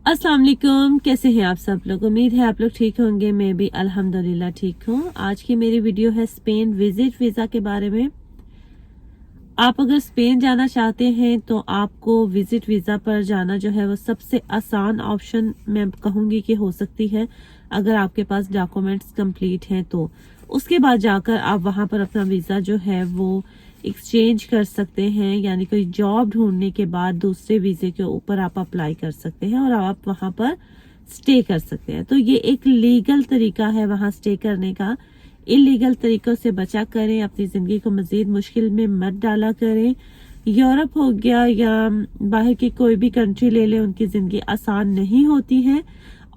अस्सलाम वालेकुम, कैसे हैं आप सब लोग। उम्मीद है आप लोग ठीक होंगे। मैं भी अल्हम्दुलिल्लाह ठीक हूँ। आज की मेरी वीडियो है स्पेन विजिट वीज़ा के बारे में। आप अगर स्पेन जाना चाहते हैं तो आपको विजिट वीज़ा पर जाना जो है वो सबसे आसान ऑप्शन मैं कहूँगी कि हो सकती है, अगर आपके पास डॉक्यूमेंट्स कंप्लीट हैं तो। उसके बाद जाकर आप वहाँ पर अपना वीज़ा जो है वो एक्सचेंज कर सकते हैं, यानी कोई जॉब ढूंढने के बाद दूसरे वीज़े के ऊपर आप अप्लाई कर सकते हैं और आप वहाँ पर स्टे कर सकते हैं। तो ये एक लीगल तरीका है वहाँ स्टे करने का। इलीगल तरीकों से बचा करें, अपनी जिंदगी को मजीद मुश्किल में मत डाला करें। यूरोप हो गया या बाहर की कोई भी कंट्री ले लें, उनकी जिंदगी आसान नहीं होती है।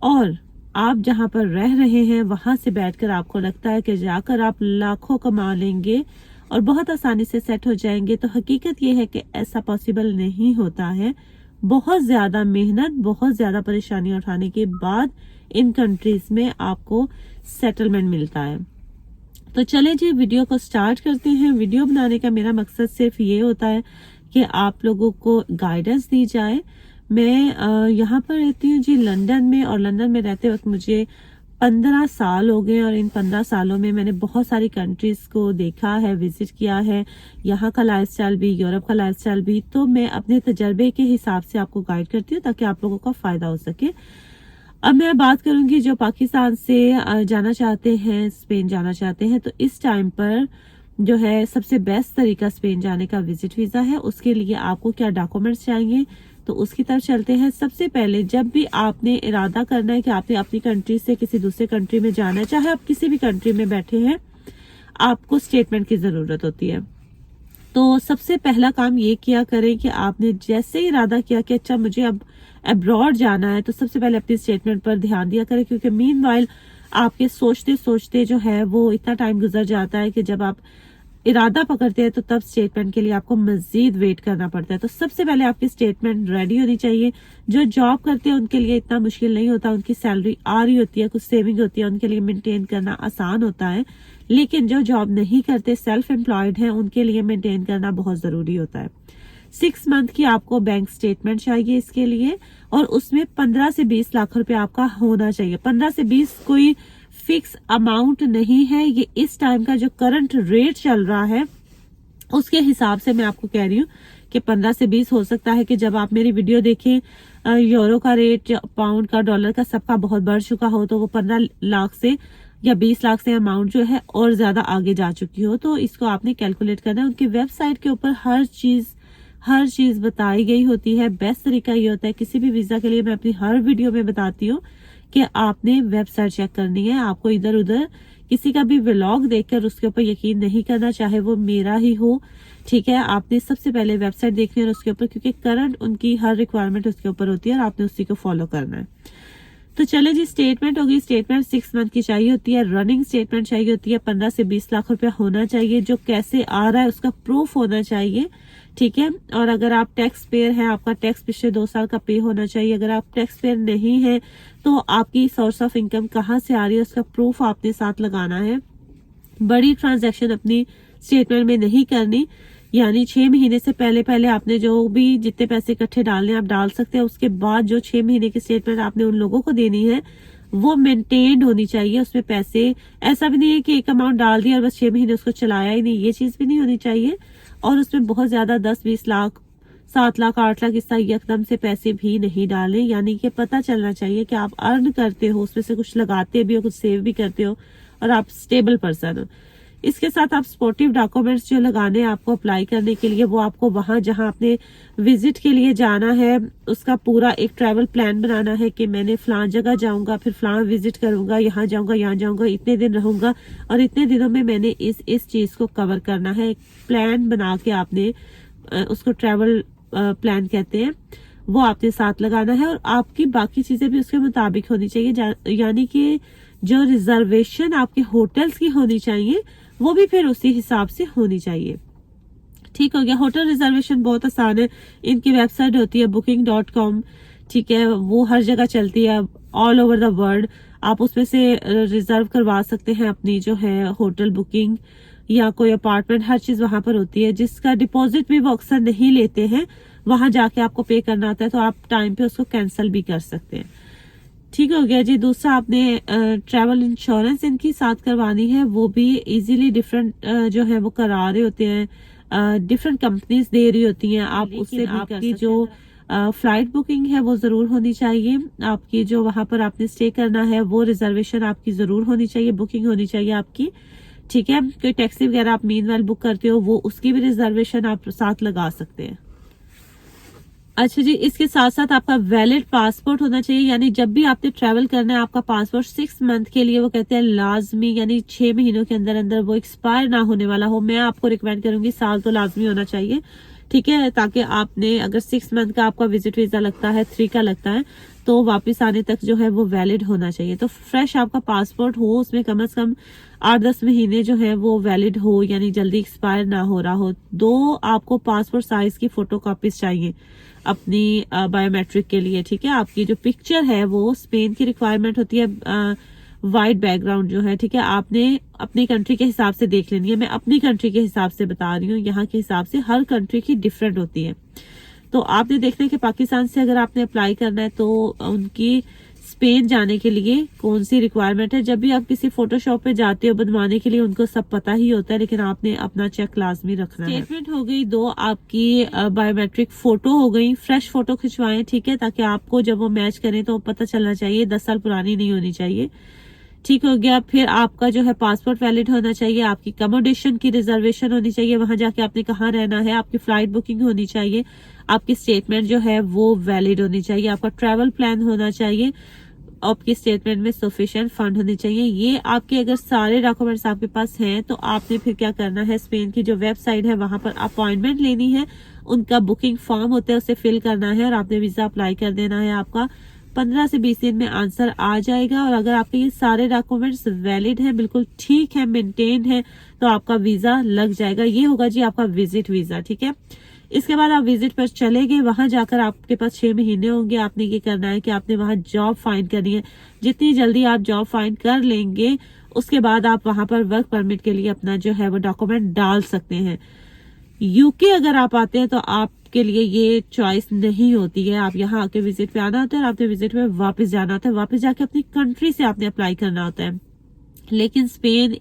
और आप जहां पर रह रहे हैं वहां से बैठकर आपको लगता है कि जाकर आप लाखों कमा लेंगे और बहुत आसानी से सेट हो जाएंगे, तो हकीकत ये है कि ऐसा पॉसिबल नहीं होता है। बहुत ज्यादा मेहनत, बहुत ज्यादा परेशानी उठाने के बाद इन कंट्रीज में आपको सेटलमेंट मिलता है। तो चले जी वीडियो को स्टार्ट करते हैं। वीडियो बनाने का मेरा मकसद सिर्फ ये होता है कि आप लोगों को गाइडेंस दी जाए। मैं यहाँ पर रहती हूँ जी लंदन में, और लंदन में रहते वक्त मुझे 15 साल हो गए और इन 15 सालों में मैंने बहुत सारी कंट्रीज को देखा है, विजिट किया है। यहाँ का लाइफस्टाइल भी, यूरोप का लाइफस्टाइल भी। तो मैं अपने तजर्बे के हिसाब से आपको गाइड करती हूँ ताकि आप लोगों का फायदा हो सके। अब मैं बात करूंगी जो पाकिस्तान से जाना चाहते हैं, स्पेन जाना चाहते हैं, तो इस टाइम पर जो है सबसे बेस्ट तरीका स्पेन जाने का विजिट वीजा है। उसके लिए आपको क्या डॉक्यूमेंट्स चाहिए तो उसकी तरफ चलते हैं। सबसे पहले जब भी आपने इरादा करना है कि आपने अपनी कंट्री से किसी दूसरे कंट्री में जाना है, चाहे आप किसी भी कंट्री में बैठे हैं, आपको स्टेटमेंट की जरूरत होती है। तो सबसे पहला काम ये किया करें कि आपने जैसे ही इरादा किया कि अच्छा मुझे अब अब्रॉड जाना है, तो सबसे पहले अपनी स्टेटमेंट पर ध्यान दिया करें, क्योंकि मीनवाइल आपके सोचते सोचते जो है वो इतना टाइम गुजर जाता है कि जब आप इरादा पकड़ते हैं तो तब स्टेटमेंट के लिए आपको मजीद वेट करना पड़ता है। तो सबसे पहले आपकी स्टेटमेंट रेडी होनी चाहिए। जो जॉब करते हैं उनके लिए इतना मुश्किल नहीं होता, उनकी सैलरी आ रही होती है, कुछ सेविंग होती है, उनके लिए मेंटेन करना आसान होता है। लेकिन जो जॉब नहीं करते, सेल्फ एम्प्लॉयड हैं, उनके लिए मेंटेन करना बहुत जरूरी होता है। 6 मंथ की आपको बैंक स्टेटमेंट चाहिए इसके लिए, और उसमें 15 से 20 लाख रुपए आपका होना चाहिए। 15 से 20 कोई फिक्स अमाउंट नहीं है, ये इस टाइम का जो करंट रेट चल रहा है उसके हिसाब से मैं आपको कह रही हूँ कि 15 से 20 हो सकता है कि जब आप मेरी वीडियो देखें यूरो का रेट, पाउंड का, डॉलर का, सबका बहुत बढ़ चुका हो, तो वो 15 लाख से या 20 लाख से अमाउंट जो है और ज्यादा आगे जा चुकी हो। तो इसको आपने कैलकुलेट करना है। उनकी वेबसाइट के ऊपर हर चीज बताई गई होती है। बेस्ट तरीका ये होता है, किसी भी वीजा के लिए मैं अपनी हर वीडियो में बताती हूँ कि आपने वेबसाइट चेक करनी है। आपको इधर उधर किसी का भी व्लॉग देखकर उसके ऊपर यकीन नहीं करना, चाहे वो मेरा ही हो, ठीक है। आपने सबसे पहले वेबसाइट देखनी है उसके ऊपर, क्योंकि करंट उनकी हर रिक्वायरमेंट उसके ऊपर होती है और आपने उसी को फॉलो करना है। तो चले जी, स्टेटमेंट होगी। स्टेटमेंट 6 मंथ की चाहिए होती है। रनिंग स्टेटमेंट चाहिए होती है। 15 से 20 लाख रुपया होना चाहिए। जो कैसे आ रहा है उसका प्रूफ होना चाहिए, ठीक है। और अगर आप टैक्स पेयर हैं, आपका टैक्स पिछले 2 साल का पे होना चाहिए। अगर आप टैक्स पेयर नहीं है तो आपकी सोर्स ऑफ इनकम कहाँ से आ रही है उसका प्रूफ आपने साथ लगाना है। बड़ी ट्रांजैक्शन अपनी स्टेटमेंट में नहीं करनी, यानी 6 महीने से पहले पहले आपने जो भी जितने पैसे इकट्ठे डालने आप डाल सकते हैं। उसके बाद जो 6 महीने की स्टेटमेंट आपने उन लोगों को देनी है वो मेंटेन्ड होनी चाहिए। उसमें पैसे ऐसा भी नहीं है कि एक अमाउंट डाल दिया और बस 6 महीने उसको चलाया ही नहीं, ये चीज भी नहीं होनी चाहिए। और उसमें बहुत ज्यादा 10-20 लाख, 7 लाख, 8 लाख इस तरह एकदम से पैसे भी नहीं डालें। यानी कि पता चलना चाहिए कि आप अर्न करते हो, उसमें से कुछ लगाते भी हो, कुछ सेव भी करते हो और आप स्टेबल पर्सन हो। इसके साथ आप सपोर्टिव डॉक्यूमेंट्स जो लगाने हैं आपको अप्लाई करने के लिए, वो आपको वहां जहां आपने विजिट के लिए जाना है उसका पूरा एक ट्रैवल प्लान बनाना है कि मैंने फलां जगह जाऊंगा, फिर फलां विजिट करूंगा, यहाँ जाऊंगा, यहाँ जाऊंगा, इतने दिन रहूंगा और इतने दिनों में मैंने इस चीज को कवर करना है। एक प्लान बना के आपने उसको ट्रैवल प्लान कहते हैं, वो आपने साथ लगाना है। और आपकी बाकी चीजें भी उसके मुताबिक होनी चाहिए, यानी कि जो रिजर्वेशन आपके होटल्स की होनी चाहिए वो भी फिर उसी हिसाब से होनी चाहिए। ठीक हो गया। होटल रिजर्वेशन बहुत आसान है, इनकी वेबसाइट होती है booking.com, ठीक है। वो हर जगह चलती है, ऑल ओवर द वर्ल्ड। आप उसमें से रिजर्व करवा सकते हैं अपनी जो है होटल बुकिंग या कोई अपार्टमेंट, हर चीज वहां पर होती है। जिसका डिपॉजिट भी वो अक्सर नहीं लेते हैं, वहां जाके आपको पे करना होता है, तो आप टाइम पे उसको कैंसिल भी कर सकते हैं। ठीक हो गया जी। दूसरा, आपने ट्रैवल इंश्योरेंस इनकी साथ करवानी है, वो भी इजीली डिफरेंट जो है वो करा रहे होते हैं, डिफरेंट कंपनीज दे रही होती हैं, आप उससे आपकी जो फ्लाइट बुकिंग है वो जरूर होनी चाहिए, आपकी जो वहां पर आपने स्टे करना है वो रिजर्वेशन आपकी जरूर होनी चाहिए, बुकिंग होनी चाहिए आपकी। ठीक है, कोई टैक्सी वगैरह आप मीनवाइल बुक करते हो, वो उसकी भी रिजर्वेशन आप साथ लगा सकते हैं। अच्छा जी, इसके साथ साथ आपका वैलिड पासपोर्ट होना चाहिए, यानी जब भी आपने ट्रैवल करना है आपका पासपोर्ट 6 मंथ के लिए, वो कहते हैं लाजमी, यानी 6 महीनों के अंदर अंदर वो एक्सपायर ना होने वाला हो। मैं आपको रिकमेंड करूंगी साल तो लाजमी होना चाहिए, ठीक है, ताकि आपने अगर 6 मंथ का आपका विजिट वीजा लगता है, 3 का लगता है, तो वापस आने तक जो है वो वैलिड होना चाहिए। तो फ्रेश आपका पासपोर्ट हो, उसमें कम से कम 8-10 महीने जो है वो वैलिड हो, यानी जल्दी एक्सपायर ना हो रहा हो। 2 आपको पासपोर्ट साइज की फोटो कॉपीज चाहिए अपनी बायोमेट्रिक के लिए। ठीक है, आपकी जो पिक्चर है वो स्पेन की रिक्वायरमेंट होती है, वाइट बैकग्राउंड जो है, ठीक है, आपने अपनी कंट्री के हिसाब से देख लेनी है। मैं अपनी कंट्री के हिसाब से बता रही हूँ, यहाँ के हिसाब से हर कंट्री की डिफरेंट होती है। तो आपने देखना है कि पाकिस्तान से अगर आपने अप्लाई करना है तो उनकी स्पेन जाने के लिए कौन सी रिक्वायरमेंट है। जब भी आप किसी फोटोशॉप पे जाते हो बनवाने के लिए, उनको सब पता ही होता है, लेकिन आपने अपना चेक लाजमी रखना है। स्टेटमेंट हो गई 2, आपकी बायोमेट्रिक फोटो हो गई, फ्रेश फोटो खिंचवाएं, ठीक है, ताकि आपको जब वो मैच करें तो पता चलना चाहिए, 10 साल पुरानी नहीं होनी चाहिए। ठीक हो गया। फिर आपका जो है पासपोर्ट वैलिड होना चाहिए, आपकी अकोमोडेशन की रिजर्वेशन होनी चाहिए, वहां जाके आपने कहाँ रहना है, आपकी फ्लाइट बुकिंग होनी चाहिए, आपकी स्टेटमेंट जो है वो वैलिड होनी चाहिए, आपका ट्रैवल प्लान होना चाहिए, आपकी स्टेटमेंट में सफिशिएंट फंड होने चाहिए। ये आपके अगर सारे डॉक्यूमेंट्स आपके पास हैं तो आपने फिर क्या करना है, स्पेन की जो वेबसाइट है वहां पर अपॉइंटमेंट लेनी है, उनका बुकिंग फॉर्म होता है उसे फिल करना है और आपने वीजा अप्लाई कर देना है। आपका 15 से 20 दिन में आंसर आ जाएगा, और अगर आपके ये सारे डॉक्यूमेंट्स वैलिड हैं, बिल्कुल ठीक है, मेंटेन है, तो आपका वीजा लग जाएगा। ये होगा जी आपका विजिट वीजा। ठीक है, इसके बाद आप विजिट पर चले गए, वहां जाकर आपके पास 6 महीने होंगे। आपने ये करना है कि आपने वहां जॉब फाइंड करनी है। जितनी जल्दी आप जॉब फाइंड कर लेंगे, उसके बाद आप वहां पर वर्क परमिट के लिए अपना जो है वो डॉक्यूमेंट डाल सकते हैं। यूके अगर आप आते हैं तो आपके लिए ये चॉइस नहीं होती है, आप यहाँ आके विजिट पे आना होता है और आपने विजिट पे वापस जाना होता है, वापस जाके अपनी कंट्री से आपने अप्लाई करना होता है। लेकिन स्पेन,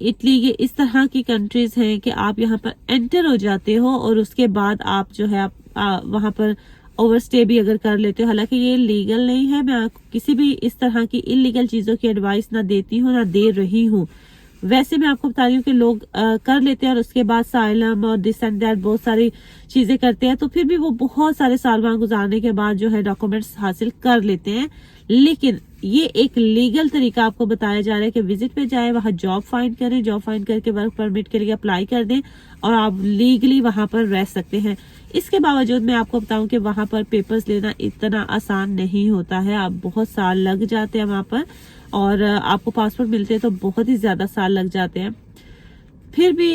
इटली ये इस तरह की कंट्रीज हैं कि आप यहाँ पर एंटर हो जाते हो और उसके बाद आप जो है वहां पर ओवरस्टे भी अगर कर लेते हो। हालांकि ये लीगल नहीं है, मैं किसी भी इस तरह की इलीगल चीजों की एडवाइस ना देती हूँ ना दे रही हूँ। वैसे मैं आपको बता रही हूँ कि लोग कर लेते हैं और उसके बाद साइलम और दिस एंड दैट बहुत सारी चीजें करते हैं, तो फिर भी वो बहुत सारे साल वहां गुजारने के बाद जो है डॉक्यूमेंट्स हासिल कर लेते हैं। लेकिन ये एक लीगल तरीका आपको बताया जा रहा है कि विजिट पे जाए, वहां जॉब फाइंड करें, जॉब फाइंड करके वर्क परमिट के लिए अप्लाई कर दें और आप लीगली वहां पर रह सकते हैं। इसके बावजूद मैं आपको बताऊं कि वहां पर पेपर्स लेना इतना आसान नहीं होता है, आप बहुत साल लग जाते हैं वहां पर, और आपको पासपोर्ट मिलते हैं तो बहुत ही ज्यादा साल लग जाते हैं। फिर भी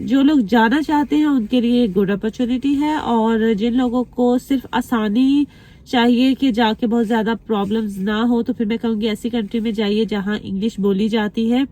जो लोग जाना चाहते हैं उनके लिए गुड अपॉर्चुनिटी है, और जिन लोगों को सिर्फ आसानी चाहिए कि जाके बहुत ज्यादा प्रॉब्लम्स ना हो, तो फिर मैं कहूंगी ऐसी कंट्री में जाइए जहां इंग्लिश बोली जाती है,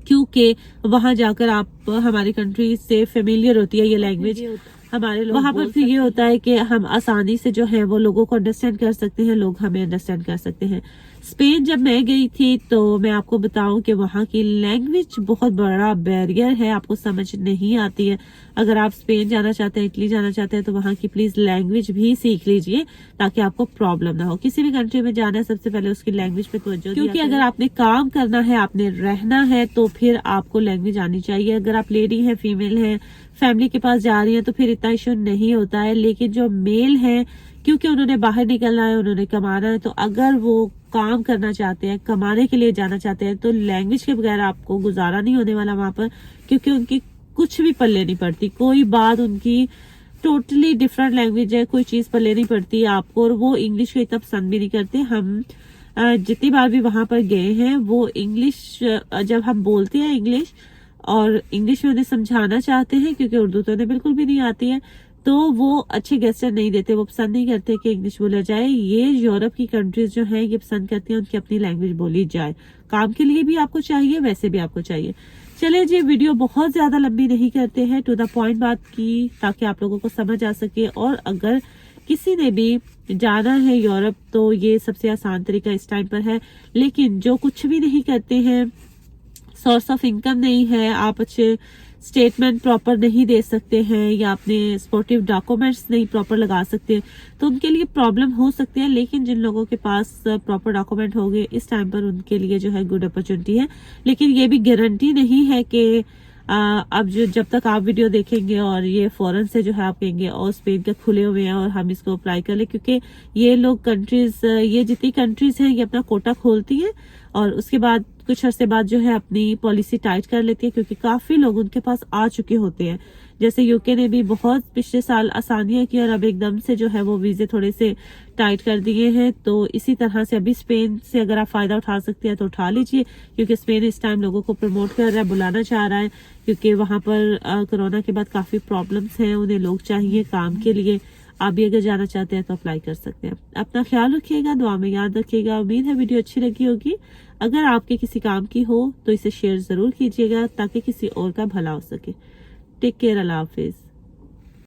क्योंकि वहां जाकर आप हमारी कंट्री से फेमिलियर होती है ये लैंग्वेज हमारे लोग, वहां पर फिर ये होता है कि हम आसानी से जो है वो लोगों को अंडरस्टैंड कर सकते हैं, लोग हमें अंडरस्टैंड कर सकते हैं। स्पेन जब मैं गई थी तो मैं आपको बताऊं कि वहां की लैंग्वेज बहुत बड़ा बैरियर है, आपको समझ नहीं आती है। अगर आप स्पेन जाना चाहते हैं, इटली जाना चाहते हैं, तो वहां की प्लीज लैंग्वेज भी सीख लीजिए ताकि आपको प्रॉब्लम ना हो। किसी भी कंट्री में जाना है सबसे पहले उसकी लैंग्वेज पे तवज्जो, क्योंकि अगर आपने काम करना है, आपने रहना है, तो फिर आपको लैंग्वेज आनी चाहिए। अगर आप लेडी हैं, फीमेल हैं, फैमिली के पास जा रही है तो फिर इतना इशू नहीं होता है। लेकिन जो मेल है, क्योंकि उन्होंने बाहर निकलना है, उन्होंने कमाना है, तो अगर वो काम करना चाहते हैं, कमाने के लिए जाना चाहते हैं, तो लैंग्वेज के बगैर आपको गुजारा नहीं होने वाला वहां पर, क्योंकि उनकी कुछ भी पल्ले नहीं पड़ती, कोई बात उनकी टोटली डिफरेंट लैंग्वेज है, कोई चीज पल्ले नहीं पड़ती आपको, और वो इंग्लिश को इतना पसंद भी नहीं करते। हम जितनी बार भी वहां पर गए हैं, वो इंग्लिश जब हम बोलते हैं इंग्लिश और इंग्लिश में उन्हें समझाना चाहते हैं, क्योंकि उर्दू तो उन्हें बिल्कुल भी नहीं आती है, तो वो अच्छे गेस्टर नहीं देते, वो पसंद नहीं करते कि इंग्लिश बोला जाए। ये यूरोप की कंट्रीज जो हैं ये पसंद करती हैं उनकी अपनी लैंग्वेज बोली जाए। काम के लिए भी आपको चाहिए, वैसे भी आपको चाहिए। चलिए जी, वीडियो बहुत ज्यादा लंबी नहीं करते हैं, टू द पॉइंट बात की, ताकि आप लोगों को समझ आ सके। और अगर किसी ने भी जाना है यूरोप तो ये सबसे आसान तरीका इस टाइम पर है। लेकिन जो कुछ भी नहीं करते हैं, सोर्स ऑफ इनकम नहीं है, आप अच्छे स्टेटमेंट प्रॉपर नहीं दे सकते हैं या अपने सपोर्टिव डॉक्यूमेंट्स नहीं प्रॉपर लगा सकते, तो उनके लिए प्रॉब्लम हो सकती है। लेकिन जिन लोगों के पास प्रॉपर डॉक्यूमेंट होंगे इस टाइम पर, उनके लिए जो है गुड अपॉर्चुनिटी है। लेकिन ये भी गारंटी नहीं है कि अब जब तक आप वीडियो देखेंगे और ये फॉरेन से जो है आप कहेंगे और स्पेन के खुले हुए हैं और हम इसको अप्लाई कर ले, क्योंकि ये लोग कंट्रीज, ये जितनी कंट्रीज हैं ये अपना कोटा खोलती हैं और उसके बाद कुछ अरसे बाद जो है अपनी पॉलिसी टाइट कर लेती है, क्योंकि काफी लोग उनके पास आ चुके होते हैं। जैसे यूके ने भी बहुत पिछले साल आसानियां की और अब एकदम से जो है वो वीजे थोड़े से टाइट कर दिए हैं। तो इसी तरह से अभी स्पेन से अगर आप फायदा उठा सकते हैं तो उठा लीजिए, क्योंकि स्पेन इस टाइम लोगों को प्रमोट कर रहा है, बुलाना चाह रहा है, क्योंकि वहां पर कोरोना के बाद काफी प्रॉब्लम्स हैं, उन्हें लोग चाहिए काम के लिए। आप भी अगर जाना चाहते हैं तो अप्लाई कर सकते हैं। अपना ख्याल रखिएगा, दुआ में याद रखिएगा। उम्मीद है वीडियो अच्छी लगी होगी। अगर आपके किसी काम की हो तो इसे शेयर जरूर कीजिएगा ताकि किसी और का भला हो सके। टेक केयर, अल्लाह हाफिज।